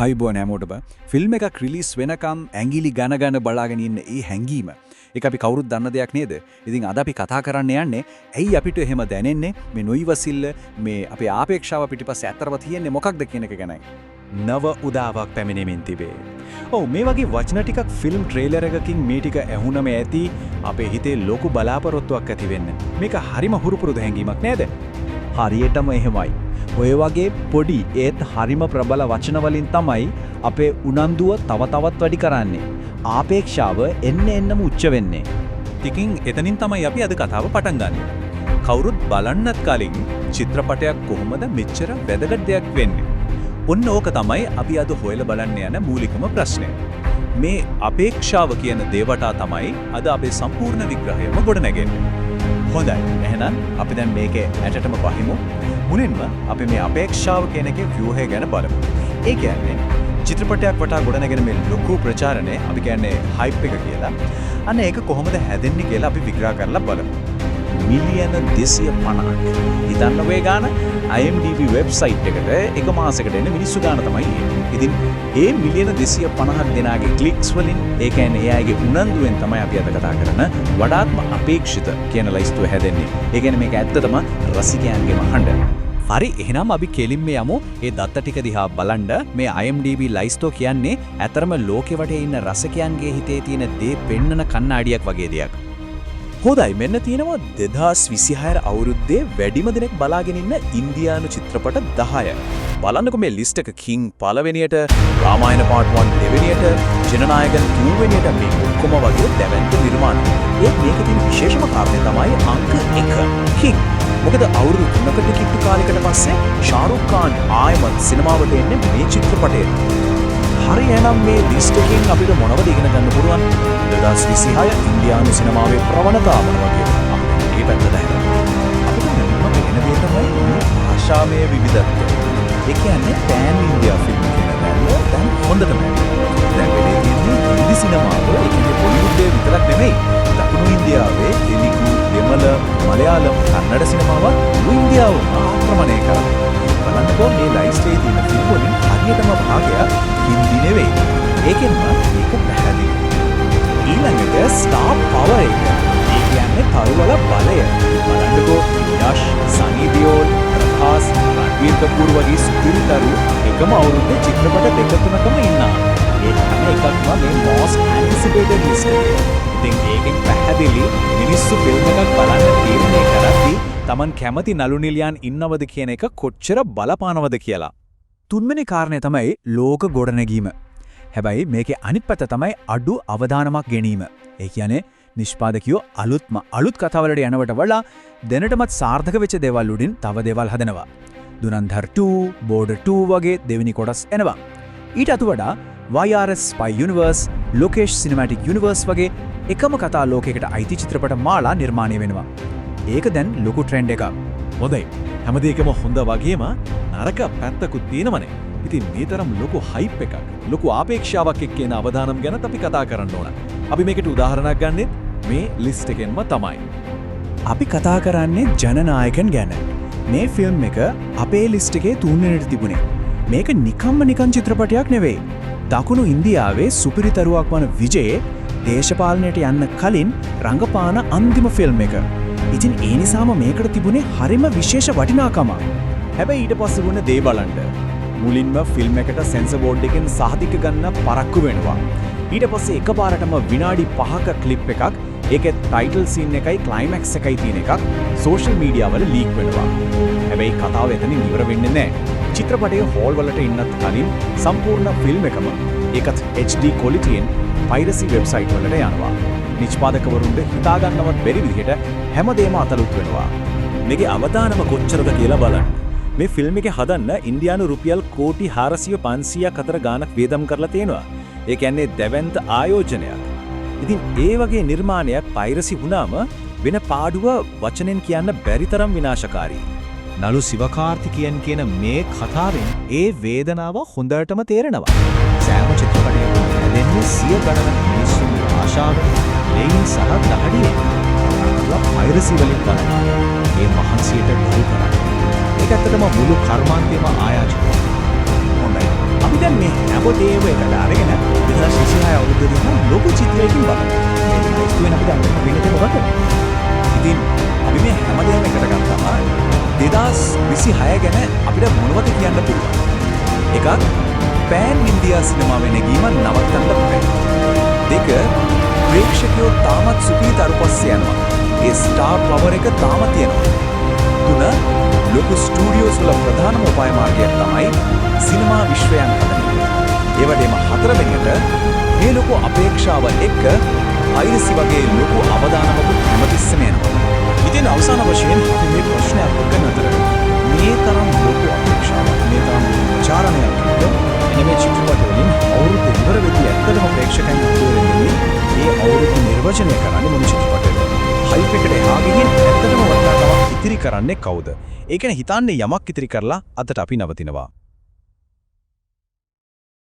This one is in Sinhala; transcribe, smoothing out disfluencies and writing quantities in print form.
ආයුබෝවන් හැමෝටම ෆිල්ම් එකක් රිලීස් වෙනකම් ඇඟිලි ගන බලාගෙන ඉන්න ඒ හැංගීම ඒක අපි කවුරුත් දන්න දෙයක් නේද? ඉතින් අද අපි කතා කරන්න යන්නේ ඇයි අපිට එහෙම දැනෙන්නේ මේ නොයිවසිල්ල මේ අපේ ආපේක්ෂාව පිටිපස්සේ ඇත්තරම තියෙන්නේ මොකක්ද කියන එක ගැනයි. නව උදාවක් පැමිණෙමින් තිබේ. ඔව් මේ වගේ වචන ටිකක් ෆිල්ම් ට්‍රේලර් එකකින් මේ ටික ඇහුනම ඇති අපේ හිතේ ලොකු බලාපොරොත්තුවක් ඇති වෙන්න. මේක හරිම හුරුපුරුදු හැංගීමක් නේද? හරියටම එහෙමයි. ඔය වගේ පොඩි ඒත් හරිම ප්‍රබල වචන වලින් තමයි අපේ උනන්දුව තව තවත් වැඩි කරන්නේ. ආපේක්ෂාව එන්නම උච්ච වෙන්නේ. ටිකින් එතනින් තමයි අපි අද කතාව පටන් ගන්නේ. කවුරුත් බලන්නත් කලින් චිත්‍රපටයක් කොහොමද මෙච්චර වැදගත් දෙයක් වෙන්නේ? ඔන්න ඕක තමයි අපි අද හොයලා බලන්න යන මූලිකම ප්‍රශ්නය. මේ අපේක්ෂාව කියන දේවටා තමයි අද අපේ සම්පූර්ණ විග්‍රහයම ගොඩනැගෙන්නේ. හොඳයි. එහෙනම් අපි දැන් මේකේ ඇටටම පහිමු. මුලින්ම අපි මේ අපේක්ෂාව කියන එකේ ව්‍යුහය ගැන බලමු. ඒ කියන්නේ චිත්‍රපටයක් වටා ගොඩනැගෙන මේ ලොකු ප්‍රචාරණය අපි කියන්නේ හයිප් එක කියලා. අන්න ඒක කොහොමද හැදෙන්නේ කියලා අපි විග්‍රහ කරලා බලමු. මිලියන 250ක්. හිතන්න ඔය ගාන IMDb වෙබ්සයිට් එකට එක මාසයකට එන මිනිස්සු ගාන තමයි ඒ. ඉතින් ඒ මිලියන 250ක් දෙනාගේ ක්ලික්ස් වලින් ඒ කියන්නේ ඒ අයගේ උනන්දුවෙන් තමයි අපි අද කතා කරන වඩාත්ම අපේක්ෂිත කියන ලයිස්තුව හැදෙන්නේ. ඒ කියන්නේ මේක ඇත්තටම රසිකයන්ගේම හඬ. හරි එහෙනම් අපි කෙලින්ම යමු ඒ දත්ත ටික දිහා බලන්න. මේ IMDb ලයිස්තුව කියන්නේ ඇතරම ලෝකෙ වටේ ඉන්න රසිකයන්ගේ හිතේ තියෙන දේ පෙන්නන කණ්ණාඩියක් වගේ දෙයක්. හොඳයි මෙන්න තියෙනවා 2026 අවුරුද්දේ වැඩිම දෙනෙක් බලාගෙන ඉන්න ඉන්දියානු චිත්‍රපට 10. බලන්නකො මේ ලිස්ට් එක කිං පළවෙනියට, රාමායන පාර්ට් 1 දෙවෙනියට, ජනනායකන් 2 වෙනියට මේ ඔක්කොම වගේ දැවැන්ත නිර්මාණ. ඒත් මේකේ තියෙන විශේෂම කාරණේ තමයි අංක 1 කිං. මොකද අවුරුදු 3කට කිට්ටු කාලයකට පස්සේ ශාරුක් ખાන් ආයමත් සිනමාවට එන්නේ මේ චිත්‍රපටයට. හරි එහෙනම් මේ ලිස්ට් එකෙන් අපිට මොනවද ඉගෙන ගන්න පුළුවන්? 2026 ඉන්දියානු සිනමාවේ ප්‍රවණතාව වගේ අපිට මේ පැත්ත දැනෙනවා. අපිට මෙන්න වෙන දේ තමයි භාෂාමය විවිධත්වය. ඒ කියන්නේ පෑන් ඉන්දියා ෆිල්ම් කියන දැන් හොඳටම දැන් වෙන්නේ හින්දි සිනමාව ඒ කියන්නේ බොලිවුඩ් විතරක් නෙමෙයි. දකුණු ඉන්දියාවේ තෙලිගු, දෙමළ, මලයාලම්, කන්නඩ සිනමාව ඉන්දියාව ආක්‍රමණය කරා. බලන්නකෝ මේ ලයිස්ට් එකේ තියෙන ෆිල්ම් වලින් හරියටම භාගයක් හින්දි නෙවෙයි. ඒකෙන්ම මේක පැහැදිලි. ඊළඟට ස්ටාර් පවර් එක. ඒ කියන්නේ තරුවල බලය. බලන්නකෝ යෂ්, සනී දියෝල්, ප්‍රභාස්, රන්වීර් කපූර් වගේ සුපිරිතරු එකම අවුරුද්දේ චිත්‍රපට දෙක තුනකම ඉන්නවා. ඒ හැම එකක්ම මේ most anticipated list එකේ. ඉතින් ඒකෙන් පැහැදිලි මිනිස්සු ෆිල්ම් එකක් බලන්න තීරණය කරද්දී Taman කැමති නළු නිලියන් ඉන්නවද කියන එක කොච්චර බලපානවද කියලා. තුන්වෙනි කාරණය තමයි ලෝක ගොඩනැගීම. හැබැයි මේකේ අනිත් පැත්ත තමයි අඩු අවධානමක් ගැනීම. ඒ කියන්නේ නිෂ්පාදකයෝ අලුත් කතාවලට යනවට වඩා දැනටමත් සාර්ථක වෙච්ච දේවල් උඩින් තව දේවල් හදනවා. දුරන්ධර් 2, බෝඩර් 2 වගේ දෙවෙනි කොටස් එනවා. ඊට අතු වඩා YRS Spy Universe, Lokesh Cinematic Universe වගේ එකම කතා ලෝකයකට අයිති චිත්‍රපට මාලා නිර්මාණය වෙනවා. ඒක දැන් ලොකු ට්‍රෙන්ඩ් එකක්. හොඳයි. හැමදේකම හොඳ වගේම නරක පැත්තකුත් තියෙනවනේ. ඉතින් මේ තරම් ලොකු හයිප් එකක්, ලොකු ආපේක්ෂාවක් එක්ක එන අවදානම් ගැන අපි කතා කරන්න ඕන. අපි මේකට උදාහරණයක් ගන්නෙත් මේ ලිස්ට් එකෙන්ම තමයි. අපි කතා කරන්නේ ජනනායකන් ගැන. මේ ෆිල්ම් එක අපේ ලිස්ට් එකේ 3 වෙනිට තිබුණේ. මේක නිකන් චිත්‍රපටයක් නෙවෙයි. දකුණු ඉන්දියාවේ සුපිරිතරුවක් වන විජේ දේශපාලනයට යන්න කලින් රංගපාන අන්තිම ෆිල්ම් එක. ඉතින් ඒ නිසාම මේකට තිබුණේ හරිම විශේෂ වටිනාකමක්. හැබැයි ඊට පස්සේ වුණ දේ බලන්න. මුලින්ම ෆිල්ම් එකට සෙන්සර් බෝඩ් එකෙන් සහතික ගන්න පරක්කු වෙනවා. ඊට පස්සේ එකපාරටම විනාඩි 5ක ක්ලිප් එකක්, ඒකේ ටයිටල් සීන් එකයි ක්ලයිමැක්ස් එකයි තියෙන එකක් සෝෂල් මීඩියා වල ලීක් වෙනවා. හැබැයි කතාව එතනින් ඉවර වෙන්නේ නැහැ. චිත්‍රපටයේ හෝල් වලට ඉන්නත් කලින් සම්පූර්ණ ෆිල්ම් එකම ඒකත් HD ක්වොලිටියෙන් පයිරසි වෙබ්සයිට් වලට යනවා. නිෂ්පාදකවරුන්ට හිතාගන්නවත් බැරි විදිහට හැමදේම අතලුත් වෙනවා. මේකේ අවදානම කොච්චරද කියලා බලන්න. මේ ෆිල්ම් එක හදන්න ඉන්දියානු රුපියල් කෝටි 400-500ක් අතර ගාණක් වේදම් කරලා තියෙනවා. ඒ කියන්නේ දැවැන්ත ආයෝජනයක්. ඉතින් ඒ වගේ නිර්මාණයක් පයිරසි වුණාම වෙන පාඩුව වචනෙන් කියන්න බැරි තරම් විනාශකාරී. නළු සිවකාර්තිකයන් කියන මේ කතාවෙන් ඒ වේදනාව හොඳටම තේරෙනවා. සෑම චිත්‍රපටයකම හැදෙන්නේ සිය ගණනක මිනිස්සුන්ගේ ආශාව, ලෙයින් සහ දහඩියෙන්. පයිරසි වලින් තමයි මේ මහන්සියට ගරු කරන්නේ. ඒක ඇත්තටම මුළු කර්මාන්තයම ආයාචනය. හොඳයි. අපි දැන් මේ එනකොට ඒව එකට අරගෙන 2026 අවුරුද්දේදී නම් ලොකු චිත්‍රයකින් බලන්න. මේ ලයිස්තු වෙන අපිට අරගෙන වෙන්නේ මොකක්ද? ඉතින් අපි මේ හැමදේම එකට ගත්තාම 2026 ගැන අපිට මොනවද කියන්න පුළුවන්? එකක් පෑන් ඉන්දියා සිනමාවේ නැගීම නවත්තන්න බැහැ. දෙක ප්‍රේක්ෂකයෝ තාමත් සුපිරිතරු පස්සේ යනවා. ඒ ස්ටාර් පවර් එක තාම තියෙනවා. තුන ලොකු ස්ටුඩියෝස් වල ප්‍රධානම උපාය මාර්ගයක් තමයි සිනමා විශ්වයන් හදන එක. ඒ වගේම හතරවෙනියට මේ ලොකු අපේක්ෂාව එක්ක පයිරසි වගේ ලොකු අවදානමකුත් හැමතිස්සෙම එනවා. ඉතින් අවසාන වශයෙන් අපි මේ ප්‍රශ්නයක් කරන අතර මේ තරම් ලොකු අපේක්ෂාවක් මේ තරම් චාරණයක් එන මේ චිත්‍රපටවලින් අවුරුදු ඉවර වෙද්දී ඇත්තටම ප්‍රේක්ෂකයන් හිතුවෙන්නේ මේ අවුරුදු නිර්වචනය කරන්නේ මොන චිත්‍රපටයද? හයිප් එකට එහා ගිහින් ඇත්තටම වටිනාකමක් ඉතිරි කරන්නේ කවුද? ඒ කියන්නේ හිතන්නේ යමක් ඉතිරි කරලා අදට අපි නවතිනවා.